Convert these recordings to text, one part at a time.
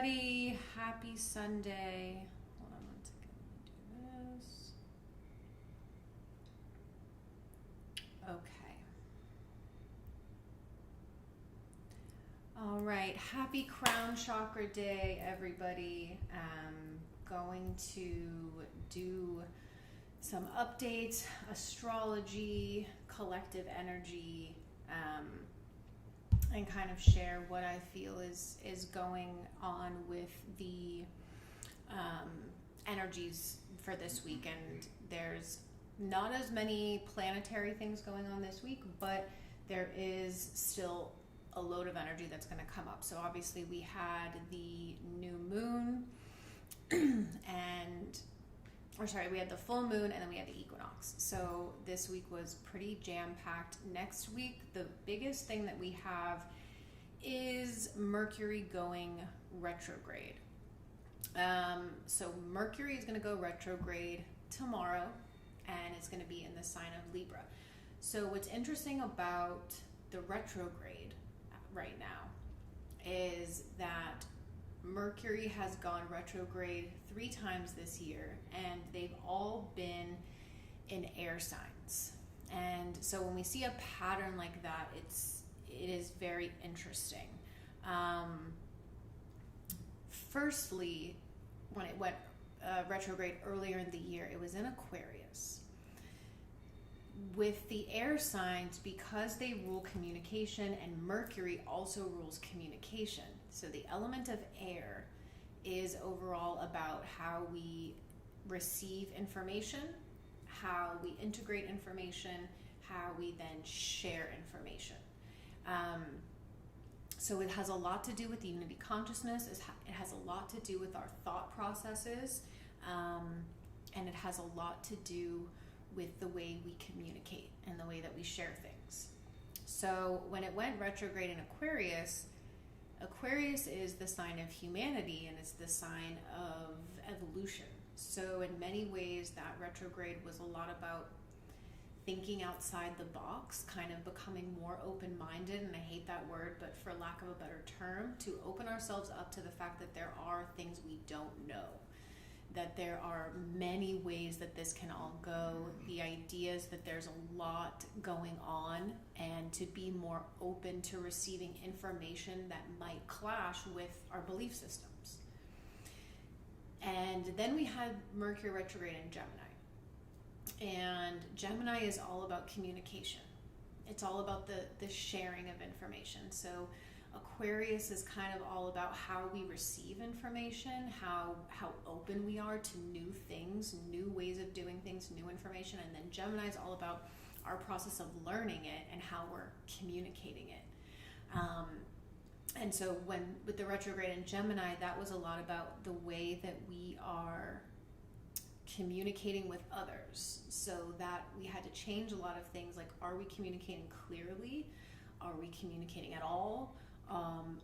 everybody. Happy Sunday. Hold on one second. Let me do this. Okay. All right. Happy Crown Chakra Day, everybody. Going to do some updates, astrology, collective energy, and kind of share what I feel is going on with the energies for this week. And there's not as many planetary things going on this week, but there is still a load of energy that's going to come up. So obviously we had the new moon we had the full moon, and then we had the equinox. So this week was pretty jam-packed. Next week, the biggest thing that we have is Mercury going retrograde. So Mercury is going to go retrograde tomorrow, and it's going to be in the sign of Libra. So what's interesting about the retrograde right now is that Mercury has gone retrograde 3 times this year, and they've all been in air signs. And so when we see a pattern like that, it is very interesting. Firstly, when it went retrograde earlier in the year, it was in Aquarius. With the air signs, because they rule communication, and Mercury also rules communication. So the element of air is overall about how we receive information, how we integrate information, how we then share information. So it has a lot to do with the unity consciousness. It has a lot to do with our thought processes, and it has a lot to do with the way we communicate and the way that we share things. So when it went retrograde in Aquarius, Aquarius is the sign of humanity, and it's the sign of evolution. So in many ways, that retrograde was a lot about thinking outside the box, kind of becoming more open-minded, and I hate that word, but for lack of a better term, to open ourselves up to the fact that there are things we don't know, that there are many ways that this can all go, the ideas that there's a lot going on, and to be more open to receiving information that might clash with our belief systems. And then we had Mercury retrograde in Gemini. And Gemini is all about communication. It's all about the sharing of information. So Aquarius is kind of all about how we receive information, how open we are to new things, new ways of doing things, new information. And then Gemini is all about our process of learning it and how we're communicating it. And so with the retrograde in Gemini, that was a lot about the way that we are communicating with others. So that we had to change a lot of things, like, are we communicating clearly? Are we communicating at all?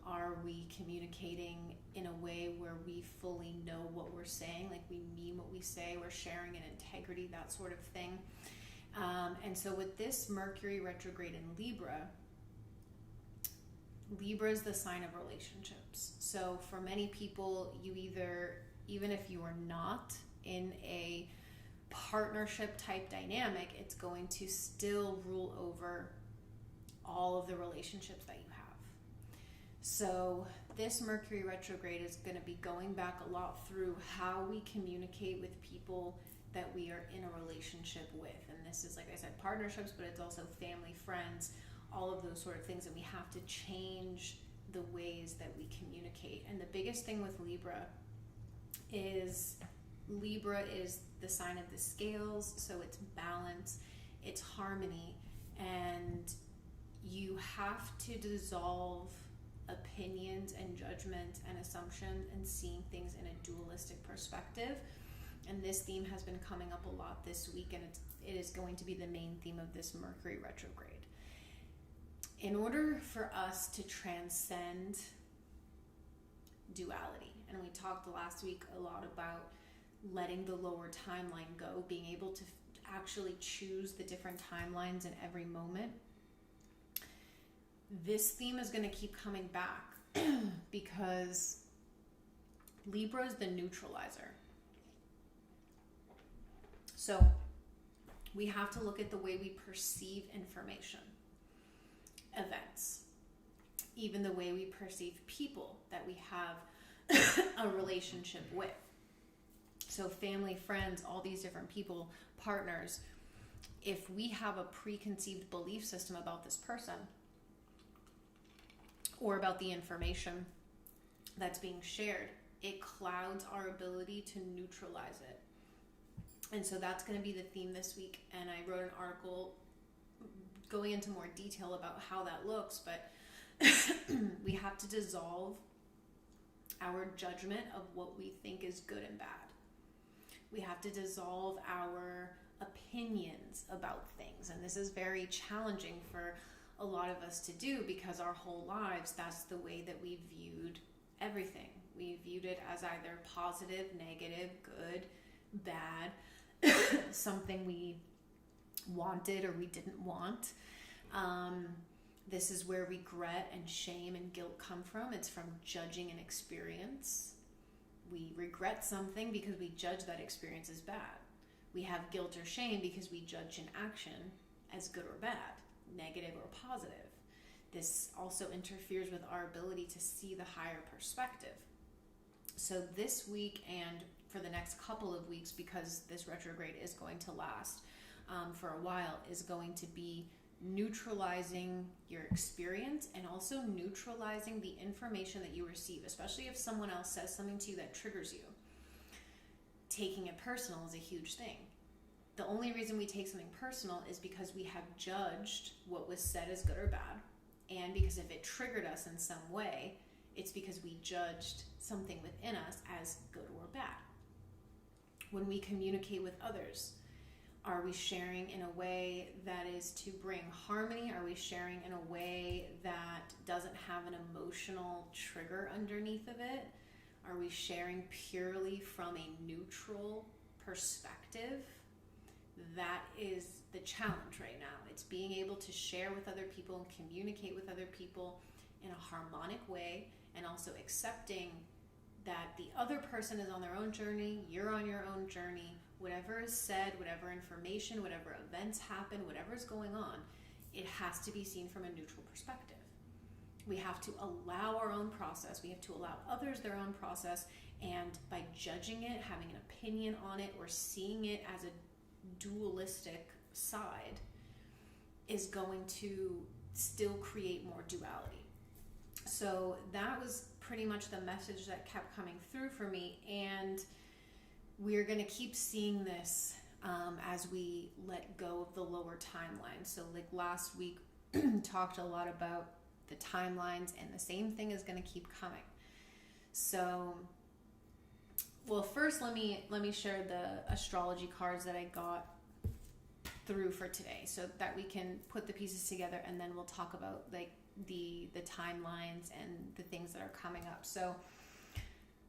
Are we communicating in a way where we fully know what we're saying, like we mean what we say, we're sharing in integrity, that sort of thing. And so with this Mercury retrograde in Libra is the sign of relationships. So for many people, you either, even if you are not in a partnership type dynamic, it's going to still rule over all of the relationships that you have. So this Mercury retrograde is going to be going back a lot through how we communicate with people that we are in a relationship with. And this is, like I said, partnerships, but it's also family, friends, all of those sort of things. And we have to change the ways that we communicate. And the biggest thing with Libra is the sign of the scales. So it's balance, it's harmony, and you have to dissolve opinions and judgment and assumptions and seeing things in a dualistic perspective. And this theme has been coming up a lot this week, and it is going to be the main theme of this Mercury retrograde. In order for us to transcend duality, and we talked last week a lot about letting the lower timeline go, being able to actually choose the different timelines in every moment, this theme is going to keep coming back because Libra is the neutralizer. So we have to look at the way we perceive information, events, even the way we perceive people that we have a relationship with. So family, friends, all these different people, partners, if we have a preconceived belief system about this person or about the information that's being shared, it clouds our ability to neutralize it. And so that's going to be the theme this week. And I wrote an article going into more detail about how that looks, but we have to dissolve our judgment of what we think is good and bad. We have to dissolve our opinions about things. And this is very challenging for a lot of us to do because our whole lives, that's the way that we viewed everything. We viewed it as either positive, negative, good, bad, something we wanted or we didn't want. This is where regret and shame and guilt come from. It's from judging an experience. We regret something because we judge that experience as bad. We have guilt or shame because we judge an action as good or bad, negative or positive. This also interferes with our ability to see the higher perspective. So this week and for the next couple of weeks, because this retrograde is going to last for a while, is going to be neutralizing your experience and also neutralizing the information that you receive, especially if someone else says something to you that triggers you. Taking it personal is a huge thing. The only reason we take something personal is because we have judged what was said as good or bad, and because if it triggered us in some way, it's because we judged something within us as good or bad. When we communicate with others, are we sharing in a way that is to bring harmony? Are we sharing in a way that doesn't have an emotional trigger underneath of it? Are we sharing purely from a neutral perspective? That is the challenge right now. It's being able to share with other people and communicate with other people in a harmonic way, and also accepting that the other person is on their own journey, you're on your own journey. Whatever is said, whatever information, whatever events happen, whatever is going on, it has to be seen from a neutral perspective. We have to allow our own process. We have to allow others their own process. And by judging it, having an opinion on it, or seeing it as a dualistic side, is going to still create more duality. So that was pretty much the message that kept coming through for me. And we're going to keep seeing this as we let go of the lower timeline. So like last week, talked a lot about the timelines, and the same thing is going to keep coming. So, well, first let me share the astrology cards that I got through for today, so that we can put the pieces together, and then we'll talk about like the timelines and the things that are coming up. So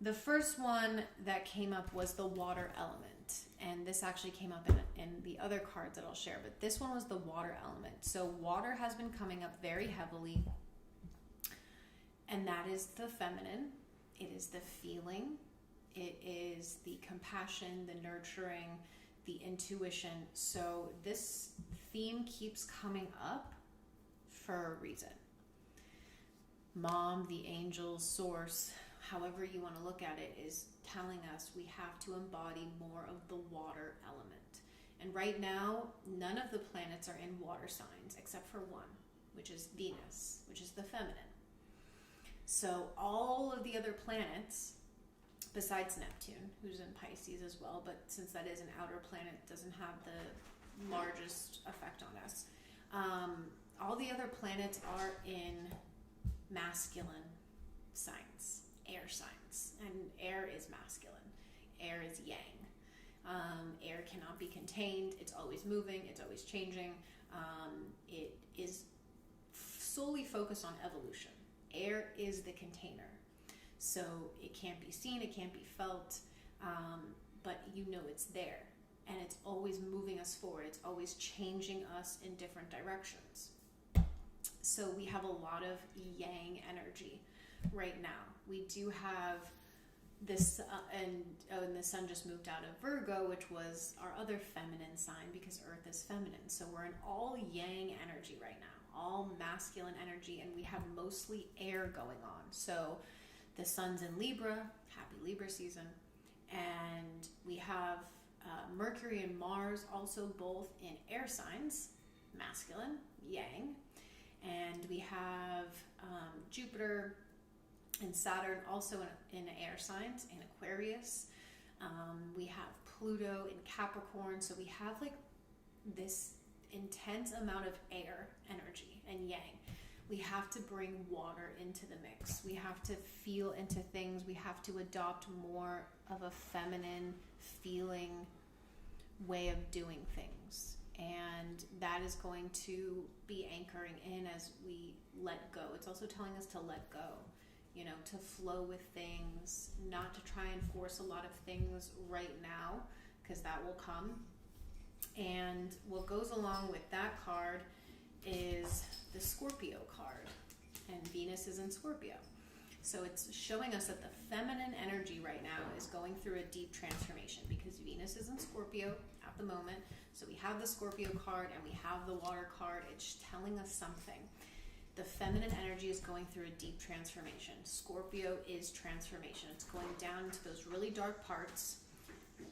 the first one that came up was the water element, and this actually came up in the other cards that I'll share, but this one was the water element. So water has been coming up very heavily, and that is the feminine. It is the feeling. It is the compassion, the nurturing, the intuition. So this theme keeps coming up for a reason. Mom, the angel, source, however you want to look at it, is telling us we have to embody more of the water element. And right now, none of the planets are in water signs except for one, which is Venus, which is the feminine. So all of the other planets, besides Neptune, who's in Pisces as well, but since that is an outer planet, it doesn't have the largest effect on us. All the other planets are in masculine signs, air signs, and air is masculine. Air is yang. Air cannot be contained. It's always moving. It's always changing. It is solely focused on evolution. Air is the container. So it can't be seen, it can't be felt, but you know it's there. And it's always moving us forward. It's always changing us in different directions. So we have a lot of yang energy right now. We do have, this and the sun just moved out of Virgo, which was our other feminine sign, because Earth is feminine. So we're in all yang energy right now, all masculine energy, and we have mostly air going on. So the sun's in Libra, happy Libra season, and we have Mercury and Mars also both in air signs, masculine, yang, and we have Jupiter and Saturn also in air signs, in Aquarius. We have Pluto in Capricorn, so we have like this intense amount of air energy and yang. We have to bring water into the mix. We have to feel into things. We have to adopt more of a feminine feeling way of doing things. And that is going to be anchoring in as we let go. It's also telling us to let go, you know, to flow with things, not to try and force a lot of things right now, because that will come. And what goes along with that card is the Scorpio card, and Venus is in Scorpio. So it's showing us that the feminine energy right now is going through a deep transformation, because Venus is in Scorpio at the moment. So we have the Scorpio card and we have the water card. It's telling us something. The feminine energy is going through a deep transformation. Scorpio is transformation. It's going down into those really dark parts,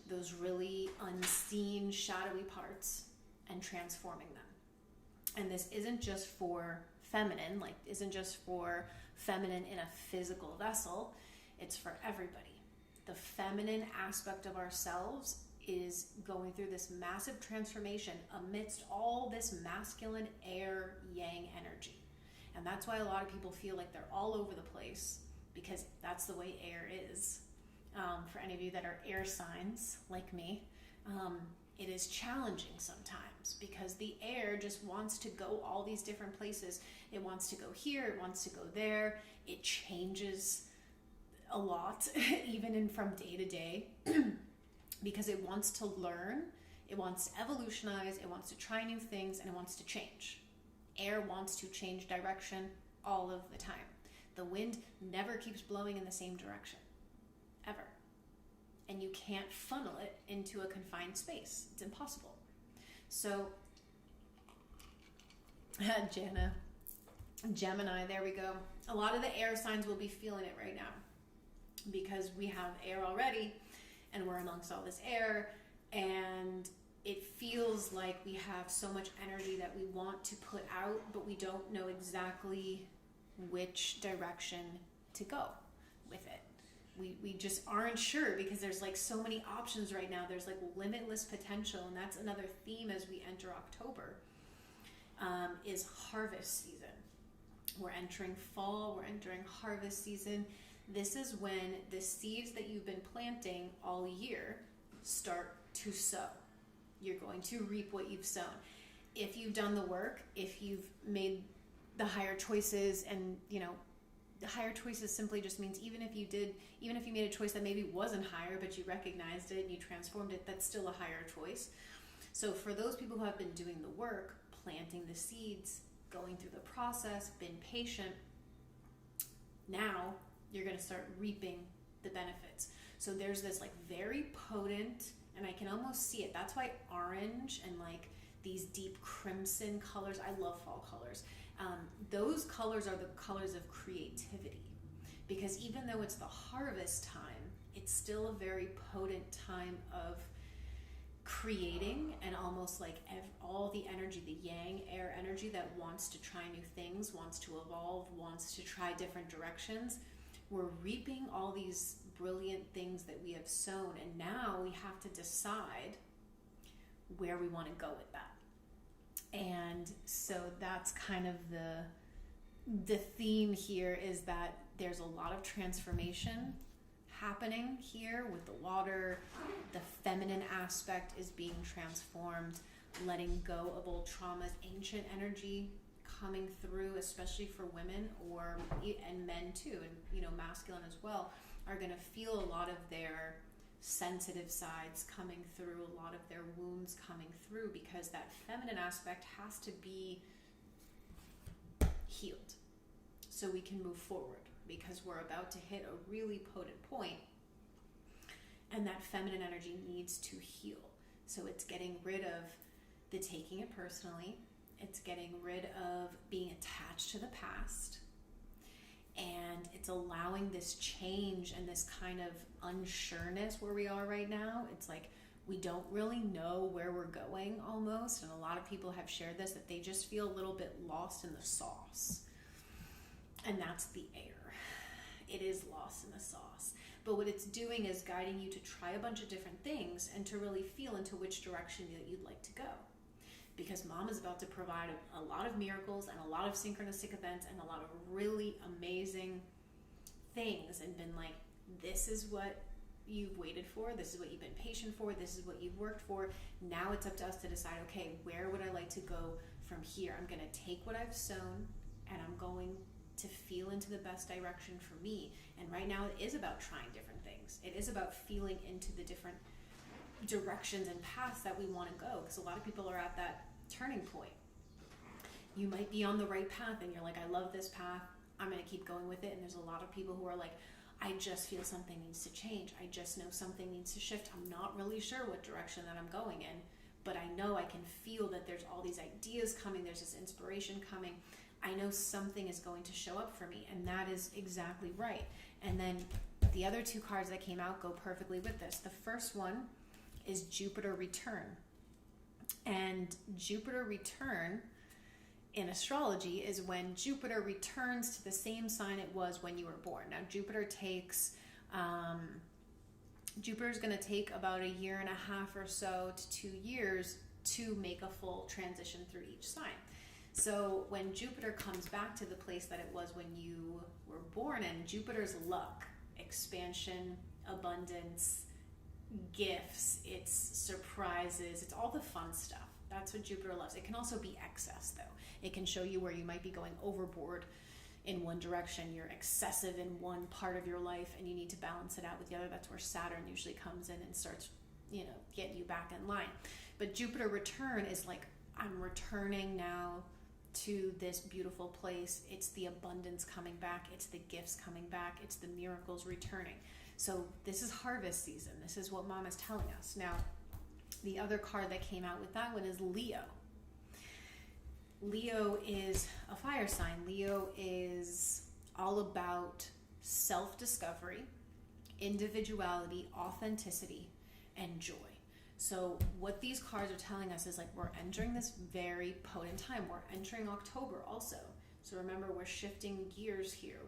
those really unseen, shadowy parts, and transforming them. And this isn't just for feminine, like isn't just for feminine in a physical vessel. It's for everybody. The feminine aspect of ourselves is going through this massive transformation amidst all this masculine air yang energy. And that's why a lot of people feel like they're all over the place, because that's the way air is. For any of you that are air signs like me, it is challenging sometimes, because the air just wants to go all these different places. It wants to go here, it wants to go there. It changes a lot, even from day to day, because it wants to learn, it wants to evolutionize, it wants to try new things, and it wants to change. Air wants to change direction all of the time. The wind never keeps blowing in the same direction, ever. And you can't funnel it into a confined space. It's impossible. So, Jana, Gemini, there we go. A lot of the air signs will be feeling it right now, because we have air already, and we're amongst all this air, and it feels like we have so much energy that we want to put out, but we don't know exactly which direction to go with it. We just aren't sure, because there's like so many options right now. There's like limitless potential, and that's another theme as we enter October, is harvest season. We're entering fall, we're entering harvest season. This is when the seeds that you've been planting all year start to sow. You're going to reap what you've sown. If you've done the work, if you've made the higher choices, and the higher choices simply just means even if you made a choice that maybe wasn't higher, but you recognized it and you transformed it, that's still a higher choice. So for those people who have been doing the work, planting the seeds, going through the process, been patient, now you're going to start reaping the benefits. So there's this like very potent, and I can almost see it. That's why orange and like these deep crimson colors, I love fall colors. Those colors are the colors of creativity, because even though it's the harvest time, it's still a very potent time of creating, and almost like all the energy, the yang air energy that wants to try new things, wants to evolve, wants to try different directions. We're reaping all these brilliant things that we have sown, and now we have to decide where we want to go with that. And so that's kind of the theme here, is that there's a lot of transformation happening here with the water. The feminine aspect is being transformed, letting go of old traumas, ancient energy coming through, especially for women and men too, and masculine as well, are going to feel a lot of their sensitive sides coming through, a lot of their wounds coming through, because that feminine aspect has to be healed so we can move forward, because we're about to hit a really potent point And that feminine energy needs to heal. So it's getting rid of the taking it personally. It's getting rid of being attached to the past. And it's allowing this change and this kind of unsureness where we are right now. It's like we don't really know where we're going almost. And a lot of people have shared this, that they just feel a little bit lost in the sauce. And that's the air. It is lost in the sauce. But what it's doing is guiding you to try a bunch of different things and to really feel into which direction that you'd like to go. Because Mom is about to provide a lot of miracles and a lot of synchronistic events and a lot of really amazing things, and been like, this is what you've waited for, this is what you've been patient for, this is what you've worked for. Now it's up to us to decide, okay, where would I like to go from here? I'm going to take what I've sown and I'm going to feel into the best direction for me. And right now it is about trying different things. It is about feeling into the different directions and paths that we want to go, because a lot of people are at that turning point. You might be on the right path and you're like, I love this path, I'm going to keep going with it. And there's a lot of people who are like, I just feel something needs to change, I just know something needs to shift, I'm not really sure what direction that I'm going in, but I know I can feel that there's all these ideas coming, there's this inspiration coming, I know something is going to show up for me. And that is exactly right. And then the other two cards that came out go perfectly with this. The first one is Jupiter return. And Jupiter return in astrology is when Jupiter returns to the same sign it was when you were born. Now Jupiter's going to take about 1.5 years or so to 2 years to make a full transition through each sign. So when Jupiter comes back to the place that it was when you were born in, Jupiter's luck, expansion, abundance, gifts, it's surprises, it's all the fun stuff. That's what Jupiter loves. It can also be excess though. It can show you where you might be going overboard in one direction. You're excessive in one part of your life and you need to balance it out with the other. That's where Saturn usually comes in and starts, getting you back in line. But Jupiter return is like, I'm returning now to this beautiful place. It's the abundance coming back. It's the gifts coming back. It's the miracles returning. So this is harvest season. This is what Mom is telling us. Now, the other card that came out with that one is Leo. Leo is a fire sign. Leo is all about self-discovery, individuality, authenticity, and joy. So what these cards are telling us is like we're entering this very potent time. We're entering October also. So remember, we're shifting gears here.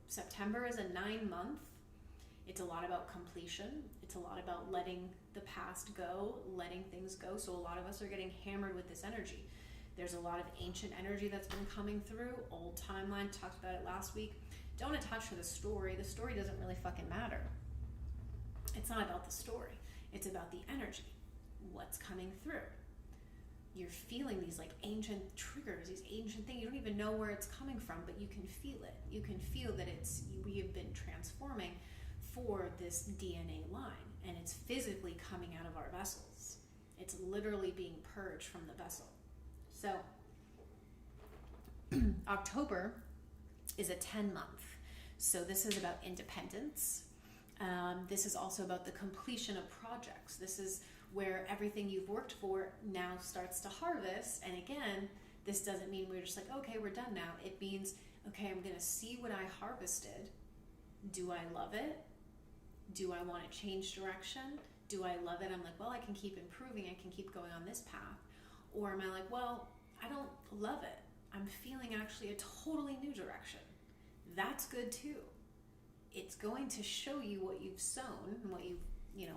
September is a 9-month. It's a lot about completion. It's a lot about letting the past go, letting things go. So a lot of us are getting hammered with this energy. There's a lot of ancient energy that's been coming through. Old timeline, talked about it last week. Don't attach to the story. The story doesn't really fucking matter. It's not about the story. It's about the energy. What's coming through? You're feeling these like ancient triggers, these ancient things. You don't even know where it's coming from, but you can feel it. You can feel that we have been transforming for this DNA line, and it's physically coming out of our vessels. It's literally being purged from the vessel. So October is a 10-month. So this is about independence. This is also about the completion of projects. This is where everything you've worked for now starts to harvest. And again, this doesn't mean we're just like, okay, we're done now. It means, okay, I'm going to see what I harvested. Do I love it? Do I want to change direction? Do I love it? I'm like, well, I can keep improving. I can keep going on this path. Or am I like, well, I don't love it. I'm feeling actually a totally new direction. That's good too. It's going to show you what you've sown and what you've,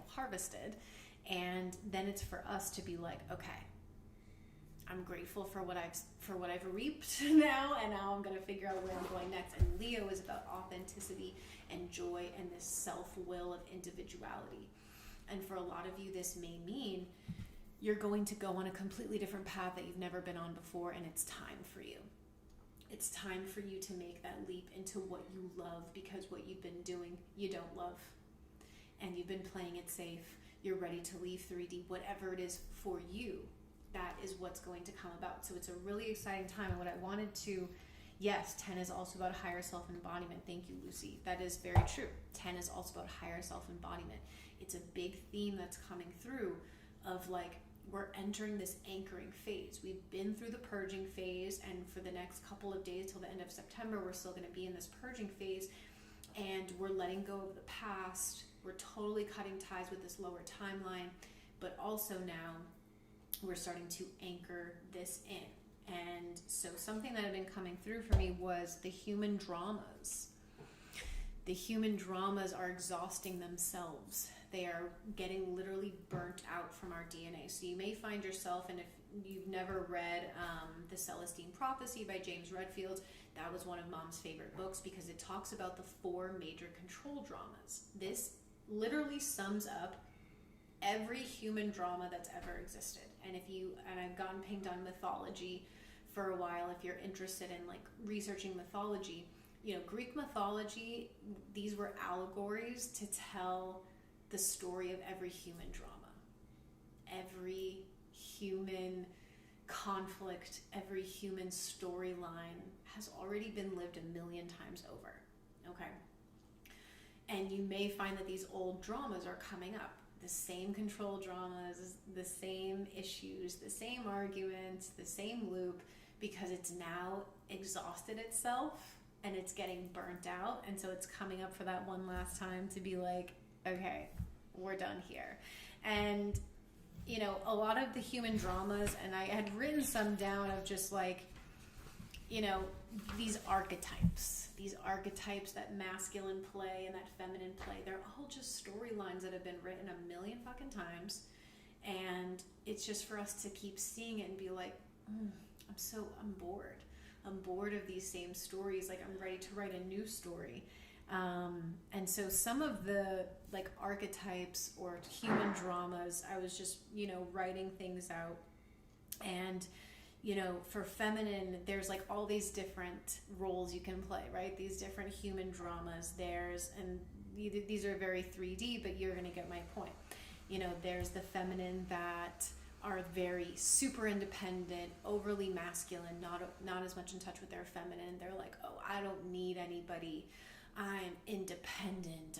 harvested. And then it's for us to be like, okay, I'm grateful for what I've reaped now, and now I'm going to figure out where I'm going next. And Leo is about authenticity and joy and this self-will of individuality. And for a lot of you, this may mean you're going to go on a completely different path that you've never been on before, and it's time for you. It's time for you to make that leap into what you love, because what you've been doing, you don't love. And you've been playing it safe. You're ready to leave 3D, whatever it is for you. That is what's going to come about. So it's a really exciting time. And what I wanted to, yes, 10 is also about higher self-embodiment. Thank you, Lucy. That is very true. 10 is also about higher self-embodiment. it's a big theme that's coming through of like, we're entering this anchoring phase. We've been through the purging phase, and for the next couple of days till the end of September, we're still going to be in this purging phase, and we're letting go of the past. We're totally cutting ties with this lower timeline, but also now we're starting to anchor this in. And so something that had been coming through for me was the human dramas. The human dramas are exhausting themselves. They are getting literally burnt out from our DNA. So you may find yourself, and if you've never read The Celestine Prophecy by James Redfield, that was one of Mom's favorite books because it talks about the 4 major control dramas. This literally sums up every human drama that's ever existed. And I've gotten pinged on mythology for a while. If you're interested in like researching mythology, Greek mythology, these were allegories to tell the story of every human drama, every human conflict, every human storyline has already been lived 1,000,000 times over. Okay. And you may find that these old dramas are coming up. The same control dramas, the same issues, the same arguments, the same loop, because it's now exhausted itself and it's getting burnt out. And so it's coming up for that one last time to be like, okay, we're done here. And, a lot of the human dramas, and I had written some down of just like, these archetypes that masculine play and that feminine play, they're all just storylines that have been written 1,000,000 fucking times. And it's just for us to keep seeing it and be like, I'm bored. I'm bored of these same stories. Like, I'm ready to write a new story. And so some of the like archetypes or human dramas, I was just, writing things out. And, for feminine, there's like all these different roles you can play, right? These different human dramas. And these are very 3D, but you're going to get my point. There's the feminine that are very super independent, overly masculine, not as much in touch with their feminine. They're like, oh, I don't need anybody. I'm independent.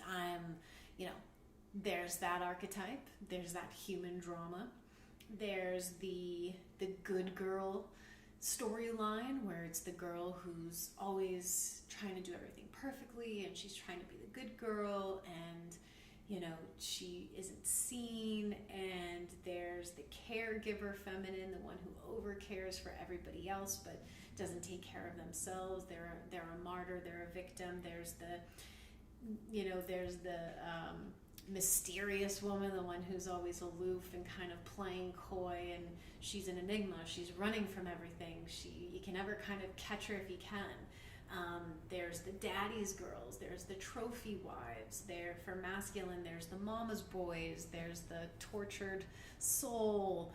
There's that archetype. There's that human drama. There's the good girl storyline where it's the girl who's always trying to do everything perfectly and she's trying to be the good girl and she isn't seen. And there's the caregiver feminine, the one who over cares for everybody else but doesn't take care of themselves. They're a martyr, they're a victim. There's the mysterious woman, the one who's always aloof and kind of playing coy, and she's an enigma. She's running from everything. You can never kind of catch her if you can. There's the daddy's girls. There's the trophy wives. There for masculine, there's the mama's boys. There's the tortured soul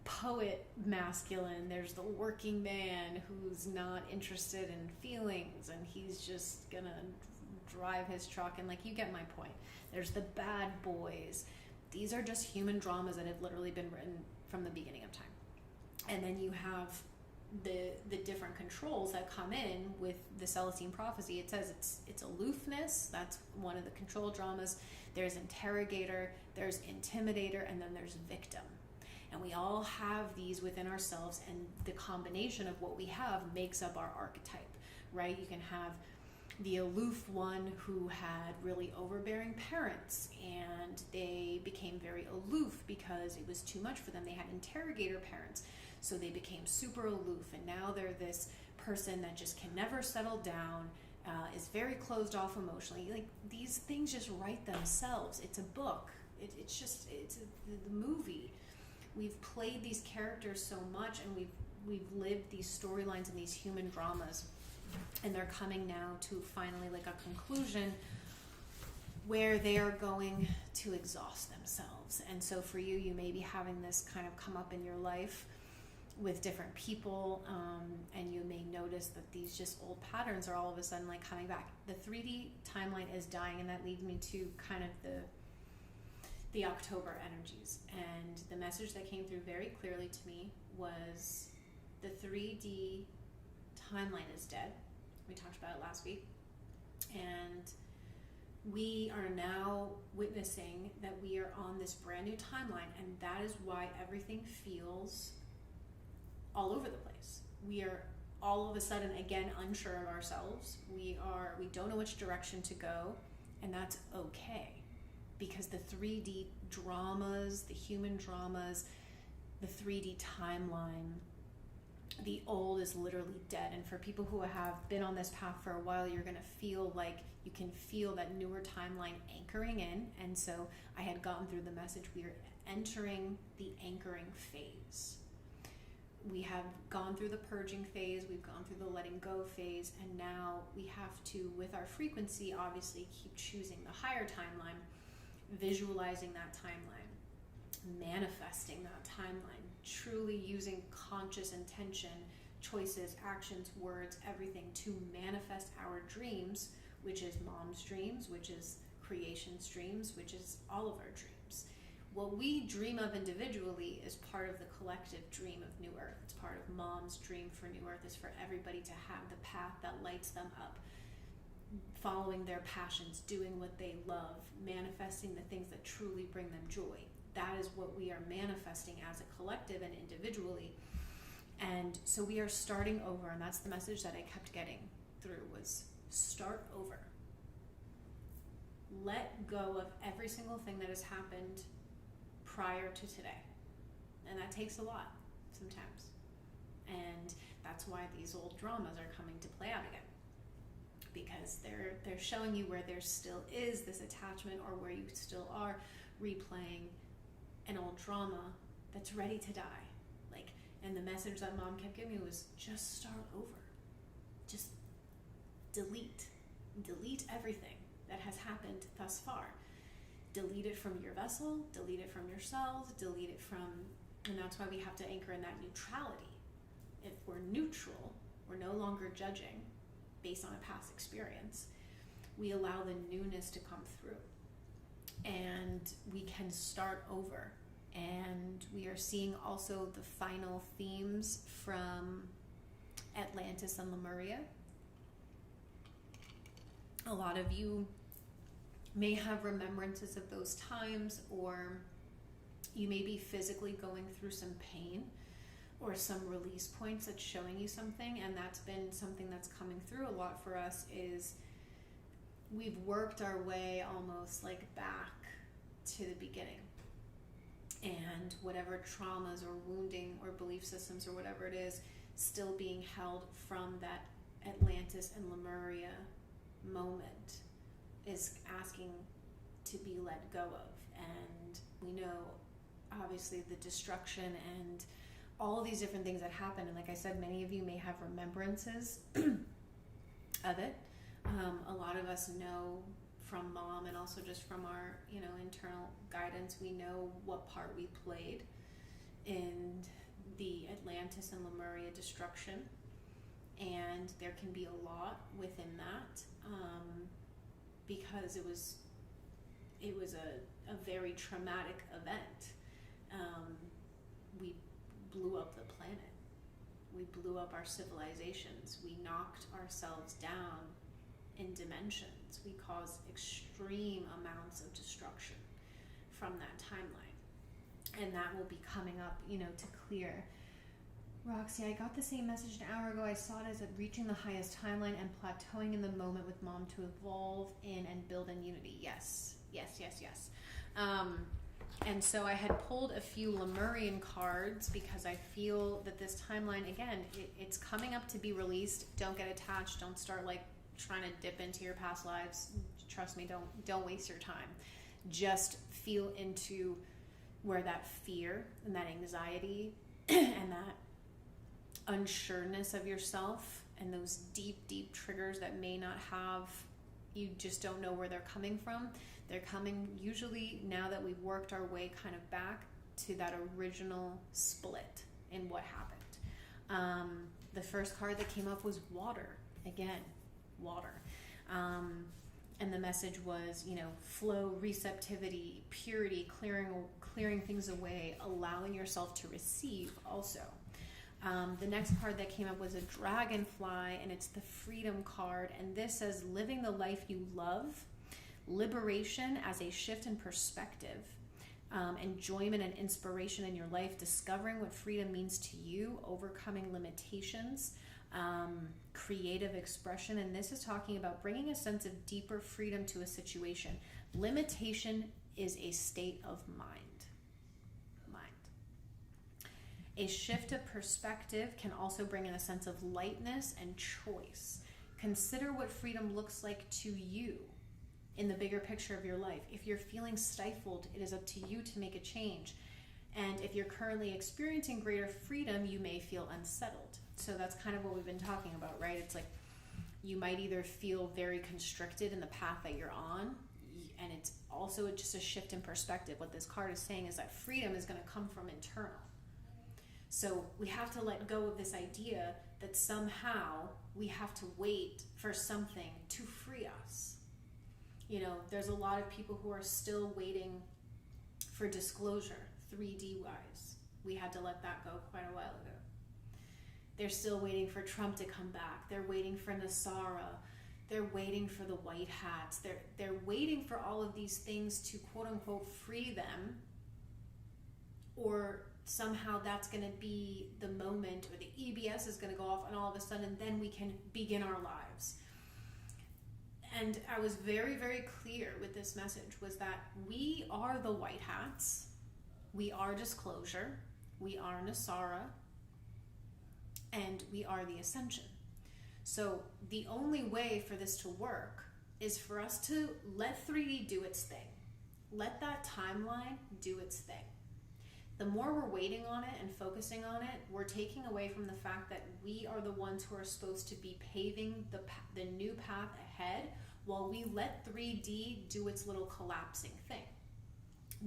poet masculine. There's the working man who's not interested in feelings and he's just gonna drive his truck, and like, you get my point. There's the bad boys. These are just human dramas that have literally been written from the beginning of time. And then you have the different controls that come in with the Celestine Prophecy. It says it's aloofness. That's one of the control dramas. There's interrogator, there's intimidator, and then there's victim. And we all have these within ourselves, and the combination of what we have makes up our archetype, right? You can have the aloof one who had really overbearing parents and they became very aloof because it was too much for them. They had interrogator parents, so they became super aloof, and now they're this person that just can never settle down, is very closed off emotionally. Like, these things just write themselves. It's a book. It's the movie. We've played these characters so much, and we've lived these storylines and these human dramas, and they're coming now to finally like a conclusion where they are going to exhaust themselves. And so for you, you may be having this kind of come up in your life with different people, and you may notice that these just old patterns are all of a sudden like coming back. The 3D timeline is dying, and that leads me to kind of the October energies. And the message that came through very clearly to me was the 3D timeline is dead. We talked about it last week. And we are now witnessing that we are on this brand new timeline, and that is why everything feels all over the place. We are all of a sudden again unsure of ourselves. We don't know which direction to go, and that's okay, because the 3D dramas, the human dramas, the 3D timeline, the old is literally dead. And for people who have been on this path for a while, you're going to feel like you can feel that newer timeline anchoring in. And so I had gotten through the message, we are entering the anchoring phase. We have gone through the purging phase, we've gone through the letting go phase, and now we have to, with our frequency, obviously keep choosing the higher timeline, visualizing that timeline, manifesting that timeline, truly using conscious intention, choices, actions, words, everything to manifest our dreams, which is mom's dreams, which is creation's dreams, which is all of our dreams. What we dream of individually is part of the collective dream of New Earth. It's part of mom's dream for New Earth, is for everybody to have the path that lights them up, following their passions, doing what they love, manifesting the things that truly bring them joy. That is what we are manifesting as a collective and individually. And so we are starting over, and that's the message that I kept getting through, was start over. Let go of every single thing that has happened prior to today. And that takes a lot sometimes. And that's why these old dramas are coming to play out again. Because they're showing you where there still is this attachment, or where you still are replaying an old drama that's ready to die. And the message that mom kept giving me was just start over. Just delete everything that has happened thus far. Delete it from your vessel, delete it from your cells, delete it from, and that's why we have to anchor in that neutrality. If we're neutral, we're no longer judging based on a past experience. We allow the newness to come through, and we can start over. And we are seeing also the final themes from Atlantis and Lemuria. A lot of you may have remembrances of those times, or you may be physically going through some pain or some release points that's showing you something. And that's been something that's coming through a lot for us, is we've worked our way almost like back to the beginning. And whatever traumas or wounding or belief systems or whatever it is still being held from that Atlantis and Lemuria moment is asking to be let go of. And we know obviously the destruction and all these different things that happen. And like I said, many of you may have remembrances of it. A lot of us know from mom, and also just from our internal guidance, we know what part we played in the Atlantis and Lemuria destruction, and there can be a lot within that, because it was a very traumatic event. We blew up the planet, we blew up our civilizations, we knocked ourselves down in dimensions. We cause extreme amounts of destruction from that timeline, and that will be coming up, to clear. Roxy, I got the same message an hour ago. I saw it as reaching the highest timeline and plateauing in the moment with mom to evolve in and build in unity. Yes. And so I had pulled a few Lemurian cards because I feel that this timeline, again, it's coming up to be released. Don't get attached. Don't start trying to dip into your past lives. Trust me, don't waste your time. Just feel into where that fear and that anxiety and that unsureness of yourself and those deep triggers that may not have, you just don't know where they're coming from. They're coming usually now that we've worked our way kind of back to that original split in what happened. The first card that came up was water. Again, water. And the message was, flow, receptivity, purity, clearing things away, allowing yourself to receive also. The next card that came up was a dragonfly, and it's the freedom card. And this says, living the life you love, liberation as a shift in perspective, enjoyment and inspiration in your life, discovering what freedom means to you, overcoming limitations, creative expression. And this is talking about bringing a sense of deeper freedom to a situation. Limitation is a state of mind. A shift of perspective can also bring in a sense of lightness and choice. Consider what freedom looks like to you in the bigger picture of your life. If you're feeling stifled, it is up to you to make a change. And if you're currently experiencing greater freedom, you may feel unsettled. So that's kind of what we've been talking about, right? It's like you might either feel very constricted in the path that you're on, and it's also just a shift in perspective. What this card is saying is that freedom is going to come from internal. So we have to let go of this idea that somehow we have to wait for something to free us. You know, there's a lot of people who are still waiting for disclosure, 3D wise. We had to let that go quite a while ago. They're still waiting for Trump to come back. They're waiting for Nasara. They're waiting for the white hats. They're waiting for all of these things to quote unquote free them, or somehow that's going to be the moment, or the EBS is going to go off, and all of a sudden then we can begin our lives. And I was very, very clear with this message, was that we are the white hats, we are disclosure, we are Nasara, and we are the ascension. So the only way for this to work is for us to let 3D do its thing. Let that timeline do its thing. The more we're waiting on it and focusing on it, we're taking away from the fact that we are the ones who are supposed to be paving the new path ahead, while we let 3D do its little collapsing thing.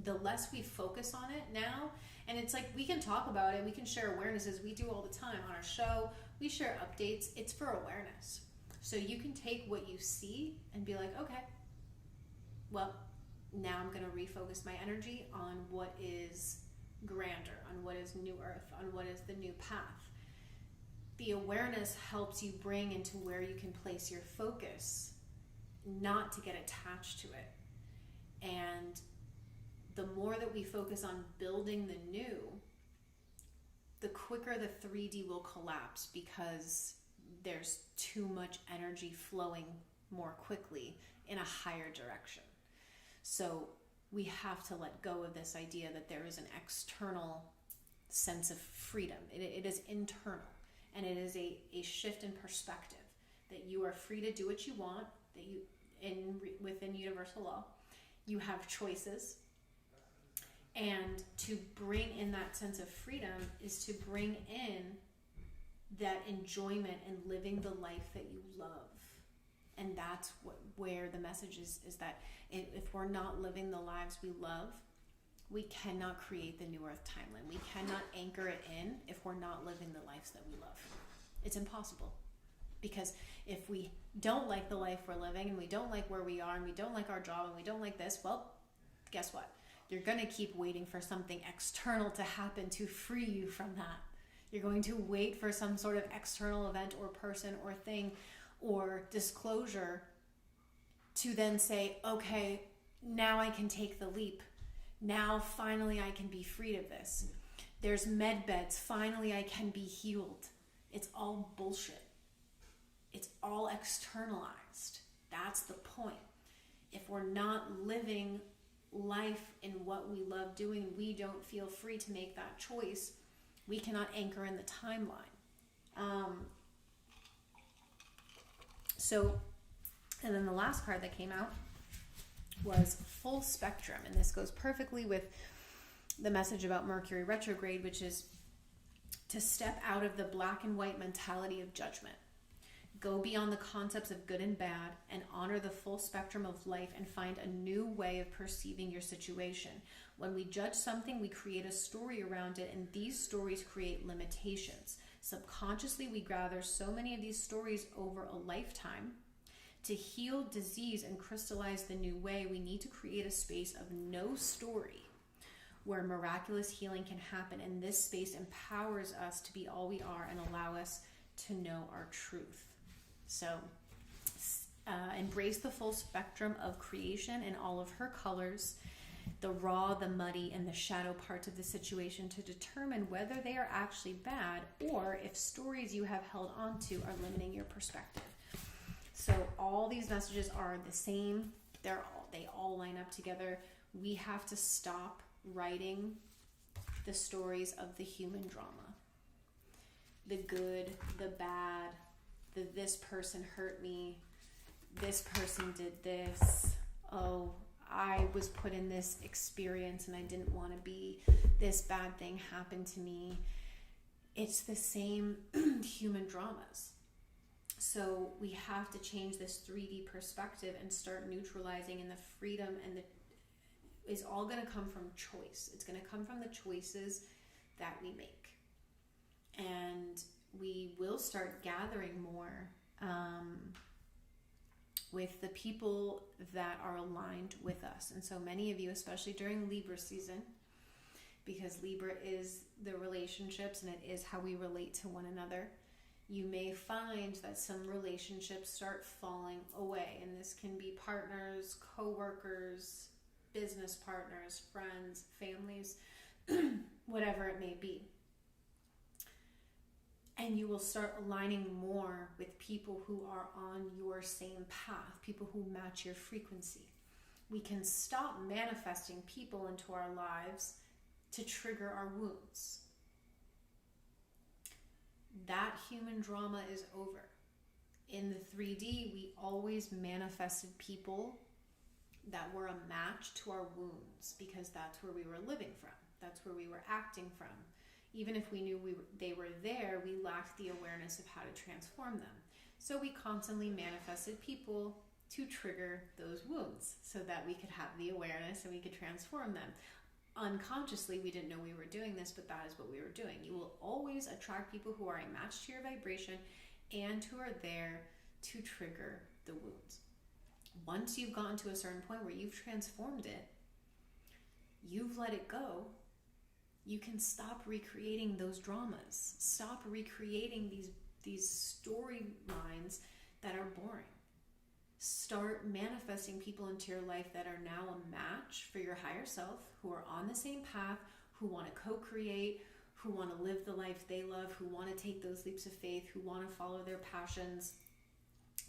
The less we focus on it now, and it's like we can talk about it, we can share awarenesses, we do all the time on our show, we share updates, it's for awareness. So you can take what you see and be like, okay, well, now I'm going to refocus my energy on what is grander, on what is new earth, on what is the new path. The awareness helps you bring into where you can place your focus, not to get attached to it. And the more that we focus on building the new, the quicker the 3D will collapse, because there's too much energy flowing more quickly in a higher direction. So we have to let go of this idea that there is an external sense of freedom. It is internal, and it is a shift in perspective, that you are free to do what you want, that you within universal law, you have choices. And to bring in that sense of freedom is to bring in that enjoyment and living the life that you love. And that's where the message is that if we're not living the lives we love, we cannot create the new earth timeline. We cannot anchor it in if we're not living the lives that we love. It's impossible. Because if we don't like the life we're living, and we don't like where we are, and we don't like our job, and we don't like this, well, guess what? You're going to keep waiting for something external to happen to free you from that. You're going to wait for some sort of external event or person or thing or disclosure to then say, okay, now I can take the leap. Now finally I can be freed of this. There's med beds. Finally I can be healed. It's all bullshit. It's all externalized. That's the point. If we're not living life in what we love doing, we don't feel free to make that choice, we cannot anchor in the timeline. And then the last card that came out was full spectrum, and this goes perfectly with the message about Mercury retrograde, which is to step out of the black and white mentality of judgment. Go beyond the concepts of good and bad and honor the full spectrum of life and find a new way of perceiving your situation. When we judge something, we create a story around it, and these stories create limitations. Subconsciously, we gather so many of these stories over a lifetime. To heal disease and crystallize the new way, we need to create a space of no story where miraculous healing can happen, and this space empowers us to be all we are and allow us to know our truth. So embrace the full spectrum of creation in all of her colors, the raw, the muddy, and the shadow parts of the situation, to determine whether they are actually bad or if stories you have held onto are limiting your perspective. So all these messages are the same. They all line up together. We have to stop writing the stories of the human drama. The good, the bad, this person hurt me, this person did this, oh, I was put in this experience and I didn't want to be, this bad thing happened to me. It's the same human dramas. So we have to change this 3D perspective and start neutralizing, and the freedom and is all going to come from choice. It's going to come from the choices that we make. And we will start gathering more with the people that are aligned with us. And so many of you, especially during Libra season, because Libra is the relationships and it is how we relate to one another, you may find that some relationships start falling away. And this can be partners, co-workers, business partners, friends, families, whatever it may be. And you will start aligning more with people who are on your same path, people who match your frequency. We can stop manifesting people into our lives to trigger our wounds. That human drama is over. In the 3D, we always manifested people that were a match to our wounds because that's where we were living from. That's where we were acting from. Even if we knew they were there, we lacked the awareness of how to transform them. So we constantly manifested people to trigger those wounds so that we could have the awareness and we could transform them. Unconsciously, we didn't know we were doing this, but that is what we were doing. You will always attract people who are a match to your vibration and who are there to trigger the wounds. Once you've gotten to a certain point where you've transformed it, you've let it go, you can stop recreating those dramas. Stop recreating these storylines that are boring. Start manifesting people into your life that are now a match for your higher self, who are on the same path, who want to co-create, who want to live the life they love, who want to take those leaps of faith, who want to follow their passions.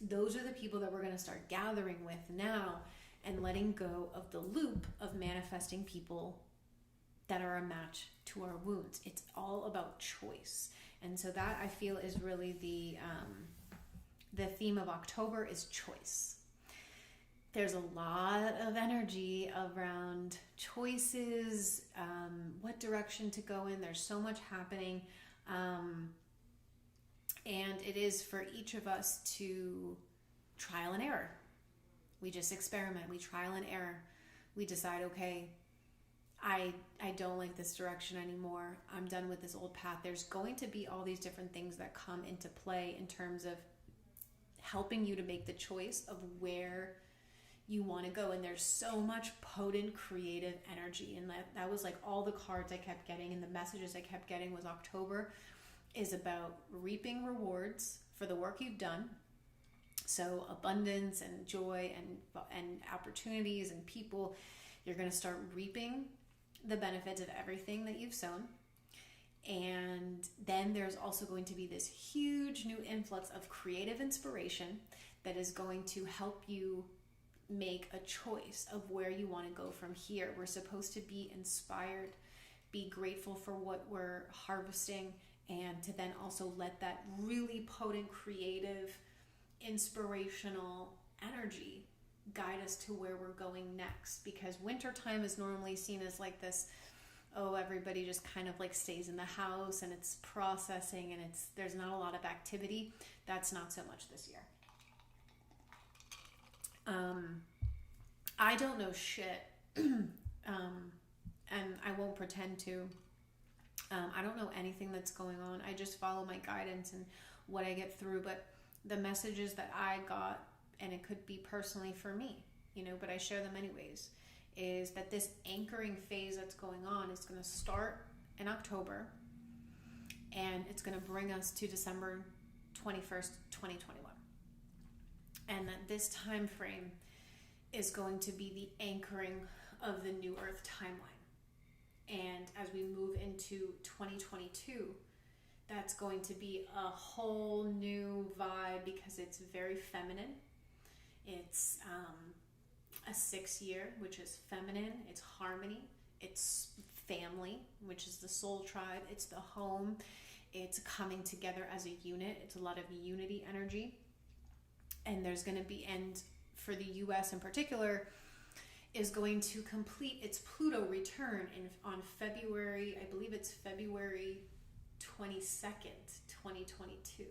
Those are the people that we're going to start gathering with now and letting go of the loop of manifesting people that are a match to our wounds. It's all about choice. And so that, I feel, is really the theme of October is choice. There's a lot of energy around choices, what direction to go in. There's so much happening. And it is for each of us to trial and error. We just experiment. We trial and error. We decide, okay, I don't like this direction anymore. I'm done with this old path. There's going to be all these different things that come into play in terms of helping you to make the choice of where you want to go. And there's so much potent creative energy. And that was like all the cards I kept getting and the messages I kept getting was October is about reaping rewards for the work you've done. So abundance and joy and opportunities and people, you're going to start reaping the benefits of everything that you've sown. And then there's also going to be this huge new influx of creative inspiration that is going to help you make a choice of where you want to go from here. We're supposed to be inspired, be grateful for what we're harvesting, and to then also let that really potent, creative, inspirational energy guide us to where we're going next. Because wintertime is normally seen as like this, oh, everybody just kind of like stays in the house and it's processing and there's not a lot of activity. That's not so much this year. I don't know shit, and I won't pretend to. I don't know anything that's going on. I just follow my guidance and what I get through. But the messages that I got, and it could be personally for me, but I share them anyways, is that this anchoring phase that's going on is going to start in October, and it's going to bring us to December 21st, 2021. and that this time frame is going to be the anchoring of the new Earth timeline. And as we move into 2022, that's going to be a whole new vibe because it's very feminine. It's a 6 year, which is feminine. It's harmony. It's family, which is the soul tribe. It's the home. It's coming together as a unit. It's a lot of unity energy. And there's going to be, and for the US in particular, is going to complete its Pluto return on February, I believe it's February 22nd, 2022.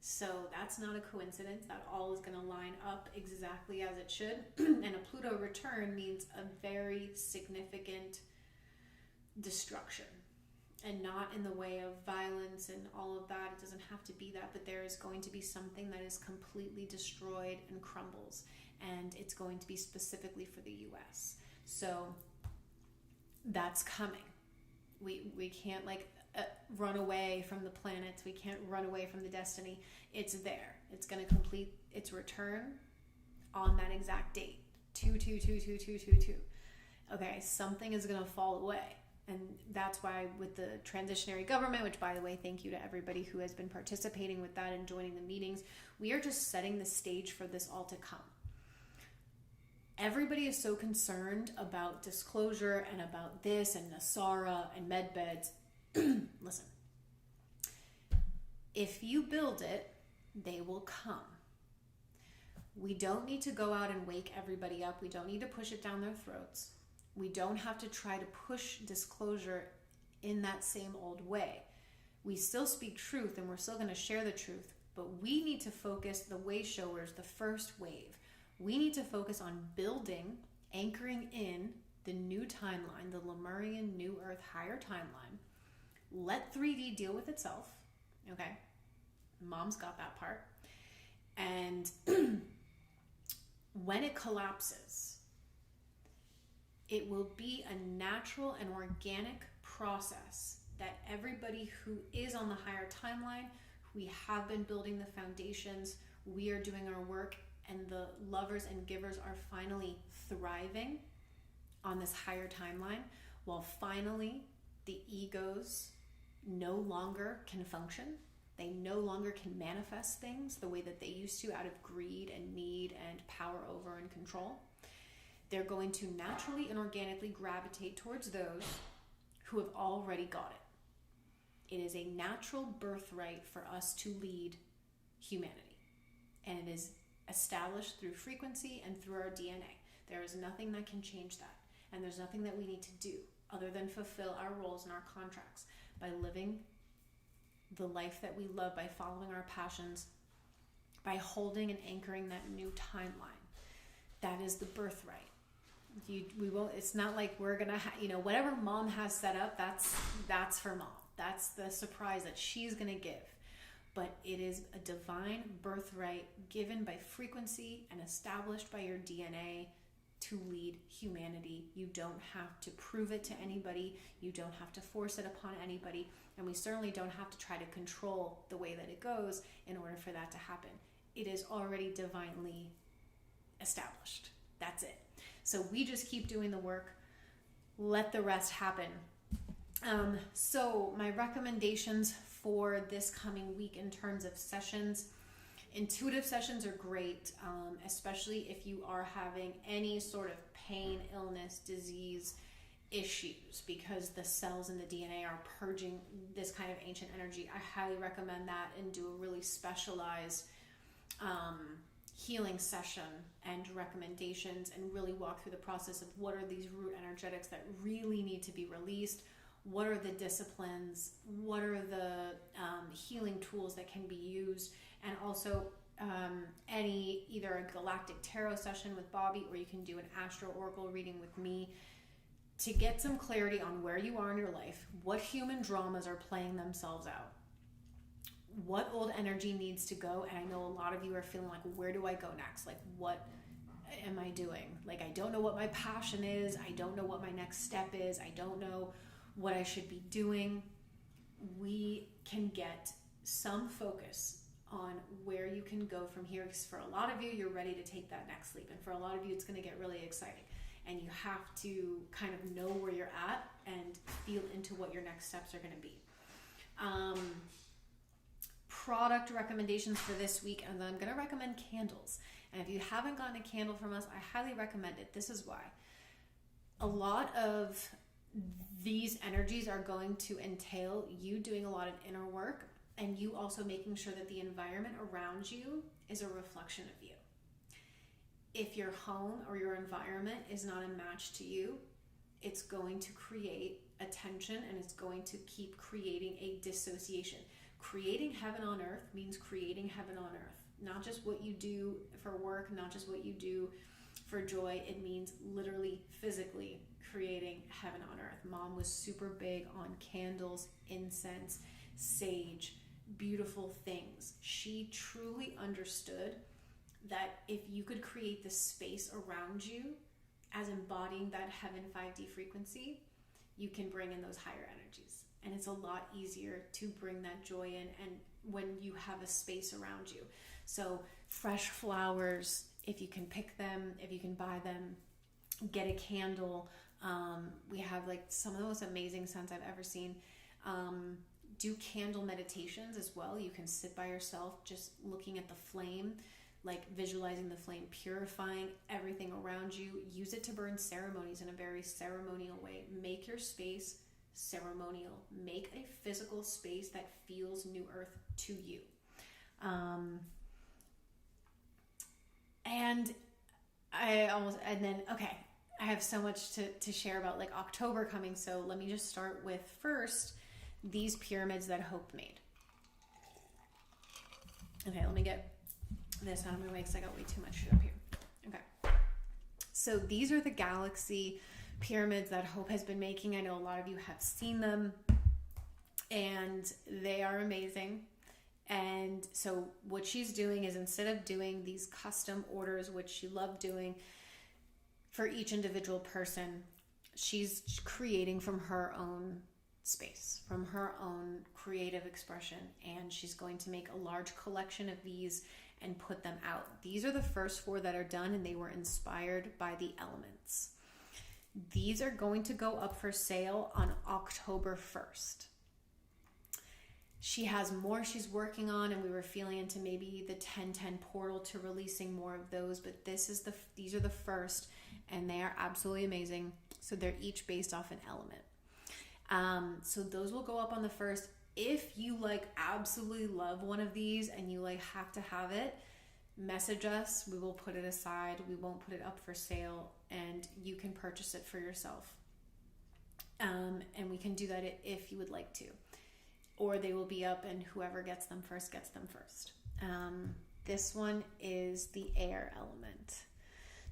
So that's not a coincidence. That all is going to line up exactly as it should. And a Pluto return means a very significant destruction. And not in the way of violence and all of that. It doesn't have to be that, but there is going to be something that is completely destroyed and crumbles. And it's going to be specifically for the US. So that's coming. We can't run away from the planets. We can't run away from the destiny. It's there. It's going to complete its return on that exact date. 2/2/2/2/2/2/2. Okay, something is going to fall away. And that's why with the transitionary government, which by the way, thank you to everybody who has been participating with that and joining the meetings, we are just setting the stage for this all to come. Everybody is so concerned about disclosure and about this and NASARA and medbeds. Listen, if you build it, they will come. We don't need to go out and wake everybody up. We don't need to push it down their throats. We don't have to try to push disclosure in that same old way. We still speak truth and we're still going to share the truth, but we need to focus, the way showers, the first wave. We need to focus on building, anchoring in the new timeline, the Lemurian New Earth higher timeline. Let 3D deal with itself, okay? Mom's got that part. And when it collapses, it will be a natural and organic process that everybody who is on the higher timeline, we have been building the foundations, we are doing our work, and the lovers and givers are finally thriving on this higher timeline, while finally the egos no longer can function. They no longer can manifest things the way that they used to out of greed and need and power over and control. They're going to naturally and organically gravitate towards those who have already got it. It is a natural birthright for us to lead humanity. And it is established through frequency and through our DNA. There is nothing that can change that. And there's nothing that we need to do other than fulfill our roles and our contracts by living the life that we love, by following our passions, by holding and anchoring that new timeline. That is the birthright. We won't. It's not like we're gonna, whatever mom has set up. That's for mom. That's the surprise that she's gonna give. But it is a divine birthright given by frequency and established by your DNA to lead humanity. You don't have to prove it to anybody. You don't have to force it upon anybody. And we certainly don't have to try to control the way that it goes in order for that to happen. It is already divinely established. That's it. So we just keep doing the work. Let the rest happen. So my recommendations for this coming week in terms of sessions, intuitive sessions are great, especially if you are having any sort of pain, illness, disease issues, because the cells in the DNA are purging this kind of ancient energy. I highly recommend that and do a really specialized healing session and recommendations and really walk through the process of what are these root energetics that really need to be released. What are the disciplines? What are the healing tools that can be used? And also either a galactic tarot session with Bobby, or you can do an astro oracle reading with me to get some clarity on where you are in your life, what human dramas are playing themselves out, what old energy needs to go. And I know a lot of you are feeling like, where do I go next? Like, what am I doing? Like, I don't know what my passion is. I don't know what my next step is. I don't know what I should be doing. We can get some focus on where you can go from here, because for a lot of you, you're ready to take that next leap, and for a lot of you, it's going to get really exciting, and you have to kind of know where you're at and feel into what your next steps are going to be. Product recommendations for this week, and then I'm going to recommend candles. And if you haven't gotten a candle from us, I highly recommend it. This is why. A lot of these energies are going to entail you doing a lot of inner work, and you also making sure that the environment around you is a reflection of you. If your home or your environment is not a match to you, it's going to create a tension, and it's going to keep creating a dissociation. Creating heaven on earth means creating heaven on earth. Not just what you do for work, not just what you do for joy. It means literally, physically creating heaven on earth. Mom was super big on candles, incense, sage, beautiful things. She truly understood that if you could create the space around you as embodying that heaven 5D frequency, you can bring in those higher energies. And it's a lot easier to bring that joy in and when you have a space around you. So fresh flowers, if you can pick them, if you can buy them, get a candle. We have like some of the most amazing scents I've ever seen. Do candle meditations as well. You can sit by yourself just looking at the flame, like visualizing the flame purifying everything around you. Use it to burn ceremonies in a very ceremonial way. Make your space ceremonial. Make a physical space that feels New Earth to you. I have so much to share about like October coming. So let me just start with first these pyramids that Hope made. Okay, let me get this out of my way because I got way too much shit up here. Okay. So these are the galaxy pyramids that Hope has been making. I know a lot of you have seen them, and they are amazing. And so what she's doing is, instead of doing these custom orders, which she loved doing for each individual person, she's creating from her own space, from her own creative expression, and she's going to make a large collection of these and put them out. These are the first 4 that are done, and they were inspired by the elements. These are going to go up for sale on October 1st. She has more she's working on, and we were feeling into maybe the 10/10 portal to releasing more of those, but these are the first, and they are absolutely amazing. So they're each based off an element. So those will go up on the 1st. If you like absolutely love one of these and you like have to have it, message us. We will put it aside. We won't put it up for sale, and you can purchase it for yourself. And we can do that if you would like to. Or they will be up, and whoever gets them first gets them first. This one is the air element.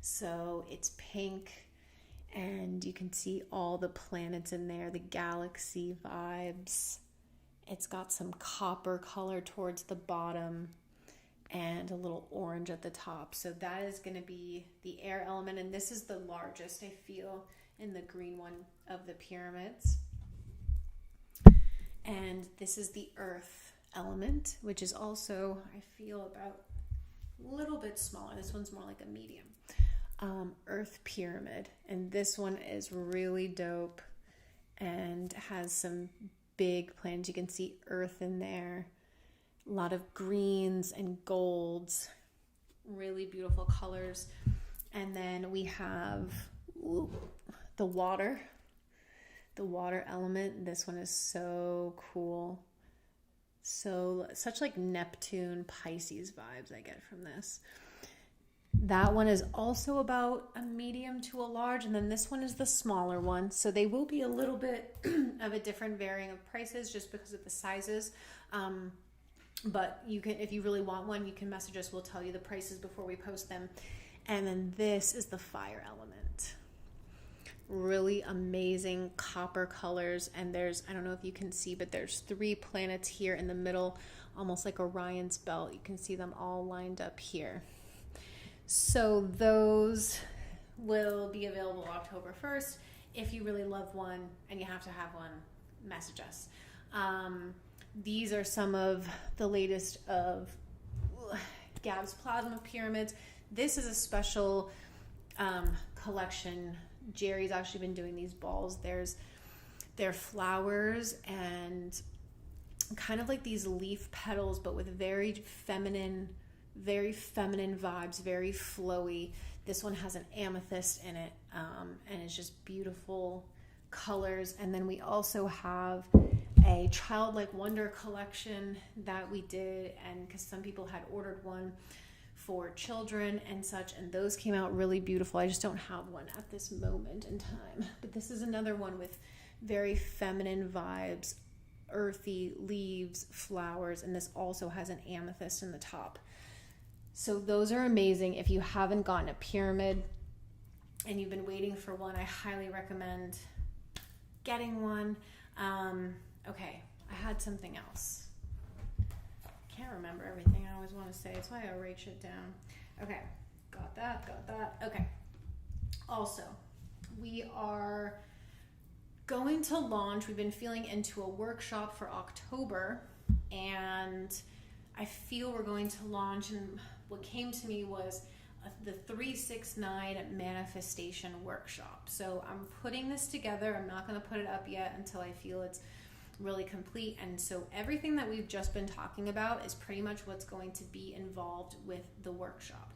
So it's pink, and you can see all the planets in there, the galaxy vibes. It's got some copper color towards the bottom and a little orange at the top. So that is going to be the air element, and this is the largest, I feel, in the green one of the pyramids. And this is the earth element, which is also, I feel, about a little bit smaller. This one's more like a medium. Earth pyramid. And this one is really dope and has some big planets. You can see earth in there. A lot of greens and golds. Really beautiful colors. And then we have the water. The water element. This one is so cool. Such like Neptune, Pisces vibes I get from this. That one is also about a medium to a large, and then this one is the smaller one. So they will be a little bit of a different varying of prices just because of the sizes. But you can, if you really want one, you can message us. We'll tell you the prices before we post them. And then this is the fire element. Really amazing copper colors, and there's, I don't know if you can see, but there's 3 planets here in the middle, almost like Orion's belt. You can see them all lined up here. So those will be available October 1st. If you really love one and you have to have one, message us. These are some of the latest of Gab's Plasma Pyramids. This is a special collection. Jeri's actually been doing these balls. They're flowers and kind of like these leaf petals, but with very feminine vibes, very flowy. This one has an amethyst in it, and it's just beautiful colors. And then we also have a childlike wonder collection that we did, and because some people had ordered one for children and such, and those came out really beautiful. I just don't have one at this moment in time, but this is another one with very feminine vibes, earthy leaves, flowers, and this also has an amethyst in the top. So those are amazing. If you haven't gotten a pyramid and you've been waiting for one, I highly recommend getting one. Okay, I had something else. Can't remember everything I always want to say. That's why I write shit down. Okay, got that. Okay. Also, we are going to launch. We've been feeling into a workshop for October, and I feel we're going to launch, and what came to me was the 369 manifestation workshop. So I'm putting this together. I'm not going to put it up yet until I feel it's really complete. And so everything that we've just been talking about is pretty much what's going to be involved with the workshop.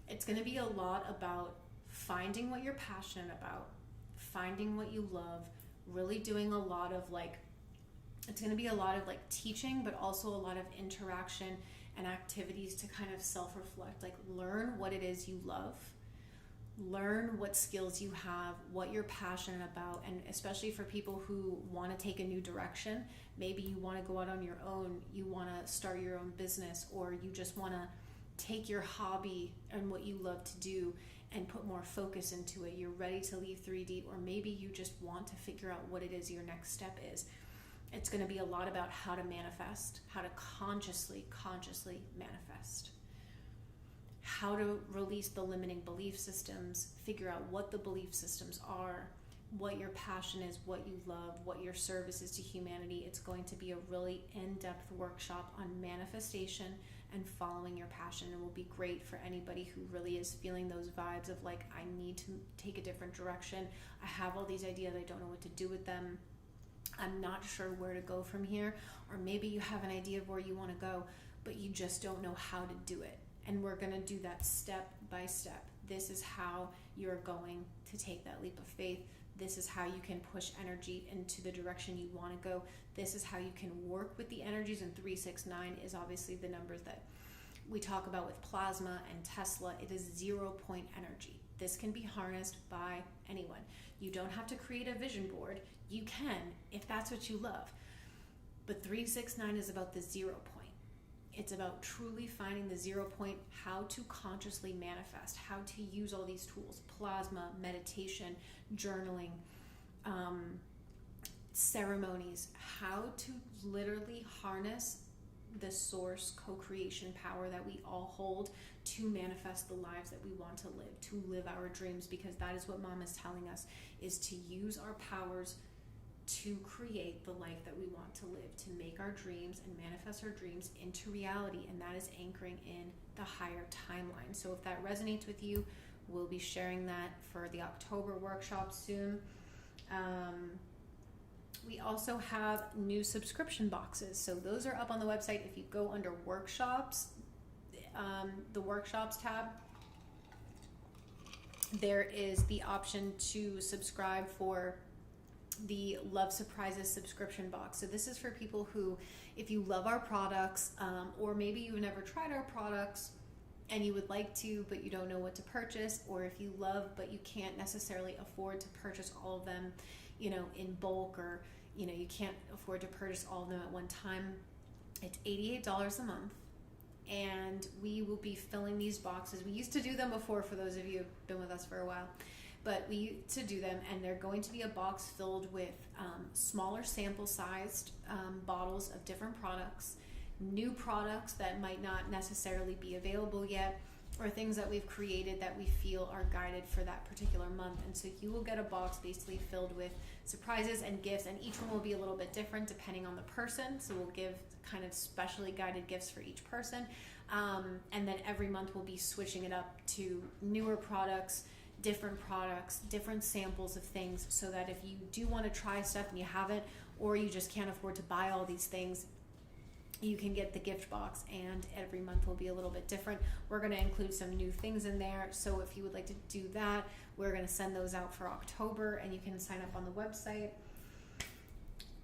It's going to be a lot about finding what you're passionate about, finding what you love, really doing a lot of it's going to be a lot of teaching, but also a lot of interaction and activities to kind of self-reflect, learn what it is you love, learn what skills you have, what you're passionate about, and especially for people who want to take a new direction. Maybe you want to go out on your own, you want to start your own business, or you just want to take your hobby and what you love to do and put more focus into it. You're ready to leave 3D, or maybe you just want to figure out what it is your next step is. It's going to be a lot about how to manifest, how to consciously manifest, how to release the limiting belief systems, figure out what the belief systems are, what your passion is, what you love, what your service is to humanity. It's going to be a really in-depth workshop on manifestation and following your passion. It will be great for anybody who really is feeling those vibes of I need to take a different direction. I have all these ideas, I don't know what to do with them. I'm not sure where to go from here. Or maybe you have an idea of where you want to go, but you just don't know how to do it. And we're going to do that step by step. This is how you're going to take that leap of faith. This is how you can push energy into the direction you want to go. This is how you can work with the energies. And 369 is obviously the numbers that we talk about with plasma and Tesla. It is 0 point energy. This can be harnessed by anyone. You don't have to create a vision board. You can, if that's what you love. But 369 is about the 0 point. It's about truly finding the 0 point, how to consciously manifest, how to use all these tools, plasma, meditation, journaling, ceremonies, how to literally harness the source co-creation power that we all hold to manifest the lives that we want to live, to live our dreams, because that is what Mom is telling us, is to use our powers to create the life that we want to live, to make our dreams and manifest our dreams into reality. And that is anchoring in the higher timeline. So if that resonates with you, we'll be sharing that for the October workshop soon. We also have new subscription boxes. So those are up on the website. If you go under workshops, the workshops tab, there is the option to subscribe for the Love Surprises subscription box. So this is for people who, if you love our products, or maybe you've never tried our products and you would like to, but you don't know what to purchase, or if you love but you can't necessarily afford to purchase all of them, in bulk, or you can't afford to purchase all of them at one time, it's $88 a month. And we will be filling these boxes. We used to do them before, for those of you who've been with us for a while. But we used to do them, and they're going to be a box filled with smaller sample-sized bottles of different products, new products that might not necessarily be available yet, or things that we've created that we feel are guided for that particular month. And so you will get a box basically filled with surprises and gifts, and each one will be a little bit different depending on the person. So we'll give kind of specially guided gifts for each person. And then every month we'll be switching it up to newer products, different samples of things, so that if you do want to try stuff and you haven't, or you just can't afford to buy all these things, you can get the gift box, and every month will be a little bit different. We're going to include some new things in there, so if you would like to do that, we're going to send those out for October, and you can sign up on the website.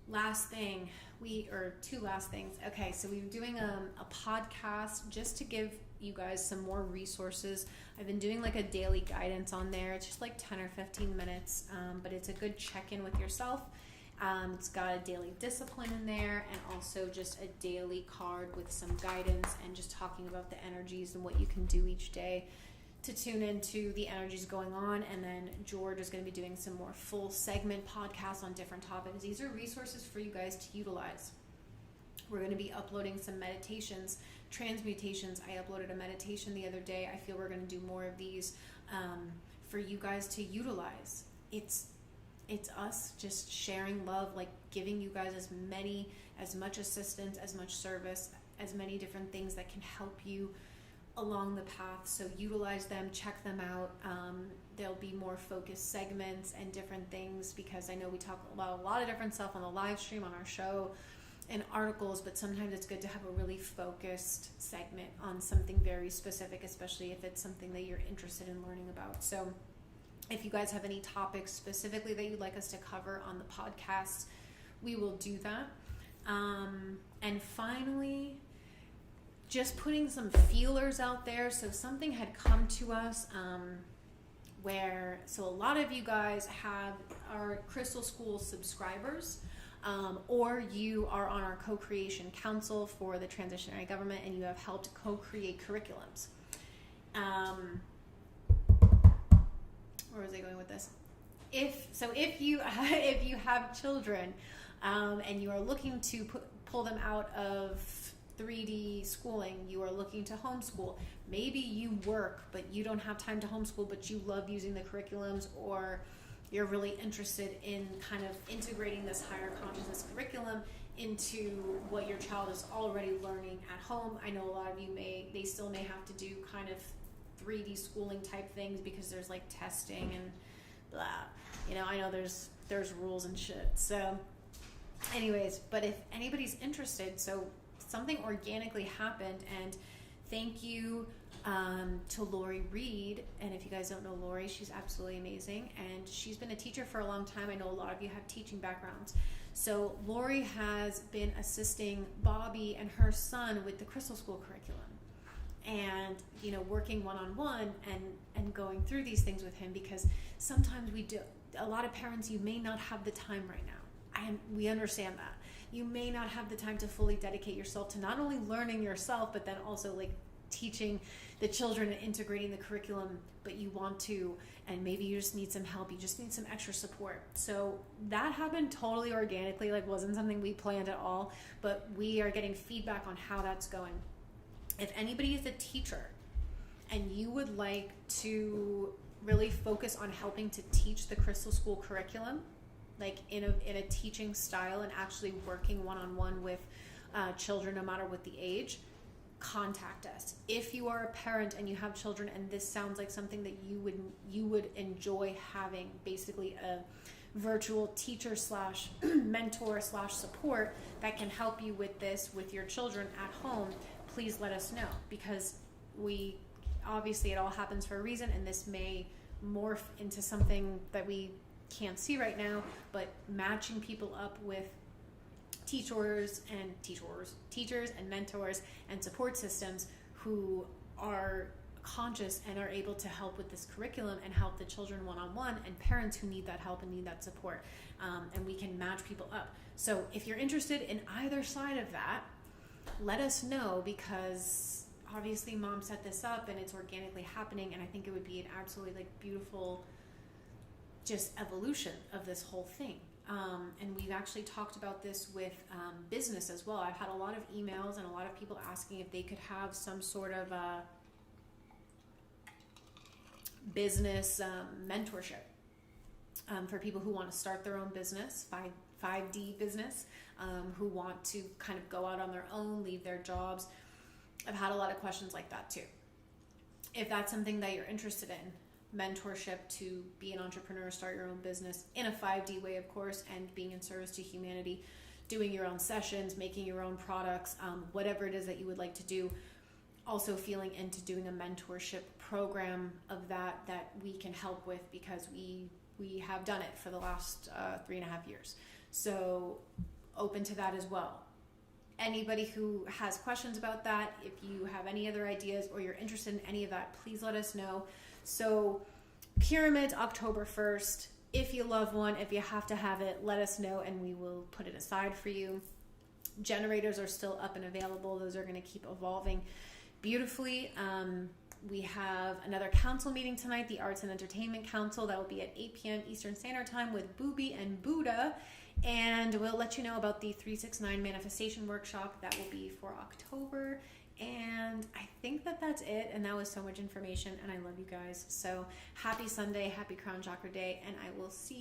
Last thing, two last things. Okay, so we're doing a podcast just to give you guys some more resources. I've been doing like a daily guidance on there. It's just like 10 or 15 minutes, but it's a good check-in with yourself. It's got a daily discipline in there, and also just a daily card with some guidance and just talking about the energies and what you can do each day to tune into the energies going on. And then George is going to be doing some more full segment podcasts on different topics. These are resources for you guys to utilize. We're going to be uploading some meditations, transmutations. I uploaded a meditation the other day. I feel we're going to do more of these for you guys to utilize. It's us just sharing love, like giving you guys as much assistance, as much service, as many different things that can help you along the path. So utilize them, check them out. There'll be more focused segments and different things, because I know we talk about a lot of different stuff on the live stream, on our show, and articles, but sometimes it's good to have a really focused segment on something very specific, especially if it's something that you're interested in learning about. So if you guys have any topics specifically that you'd like us to cover on the podcast, we will do that. And finally, just putting some feelers out there. So something had come to us so a lot of you guys are Crystal School subscribers, or you are on our co-creation council for the transitionary government, and you have helped co-create curriculums. Where was I going with this? If you have children and you are looking to pull them out of 3D schooling, you are looking to homeschool. Maybe you work, but you don't have time to homeschool, but you love using the curriculums, or you're really interested in kind of integrating this higher consciousness curriculum into what your child is already learning at home. I know a lot of you they still may have to do kind of 3D schooling type things because there's like testing and blah. I know there's rules and shit. So anyways, but if anybody's interested, so something organically happened, and thank you to Lori Reed. And if you guys don't know Lori, she's absolutely amazing, and she's been a teacher for a long time. I know a lot of you have teaching backgrounds. So Lori has been assisting Bobby and her son with the Crystal School curriculum, and working one-on-one and going through these things with him, because sometimes a lot of parents, you may not have the time right now, and we understand that you may not have the time to fully dedicate yourself to not only learning yourself, but then also like teaching the children and integrating the curriculum, but you want to, and maybe you just need some help, you just need some extra support. So that happened totally organically, like wasn't something we planned at all, but we are getting feedback on how that's going. If anybody is a teacher and you would like to really focus on helping to teach the Crystal School curriculum, like in a teaching style, and actually working one-on-one with children, no matter what the age, contact us. If you are a parent and you have children and this sounds like something that you would enjoy having, basically a virtual teacher slash mentor slash support that can help you with this with your children at home, please let us know, because obviously it all happens for a reason, and this may morph into something that we can't see right now, but matching people up with teachers and mentors and support systems who are conscious and are able to help with this curriculum and help the children one-on-one, and parents who need that help and need that support, and we can match people up. So if you're interested in either side of that, let us know, because obviously Mom set this up and it's organically happening, and I think it would be an absolutely beautiful just evolution of this whole thing. And we've actually talked about this with business as well. I've had a lot of emails and a lot of people asking if they could have some sort of business mentorship for people who want to start their own business, 5D business, who want to kind of go out on their own, leave their jobs. I've had a lot of questions like that too. If that's something that you're interested in, mentorship to be an entrepreneur, start your own business in a 5D way, of course, and being in service to humanity, doing your own sessions, making your own products, whatever it is that you would like to do. Also feeling into doing a mentorship program of that we can help with, because we have done it for the last 3.5 years. So open to that as well. Anybody who has questions about that, if you have any other ideas or you're interested in any of that, please let us know. So pyramids, October 1st. If you love one, if you have to have it, let us know and we will put it aside for you. Generators are still up and available. Those are going to keep evolving beautifully. We have another council meeting tonight, the Arts and Entertainment Council. That will be at 8 p.m. Eastern Standard Time with Booby and Buddha. And we'll let you know about the 369 Manifestation Workshop. That will be for October. And I think that that's it. And that was so much information. And I love you guys. So happy Sunday, happy Crown Chakra Day. And I will see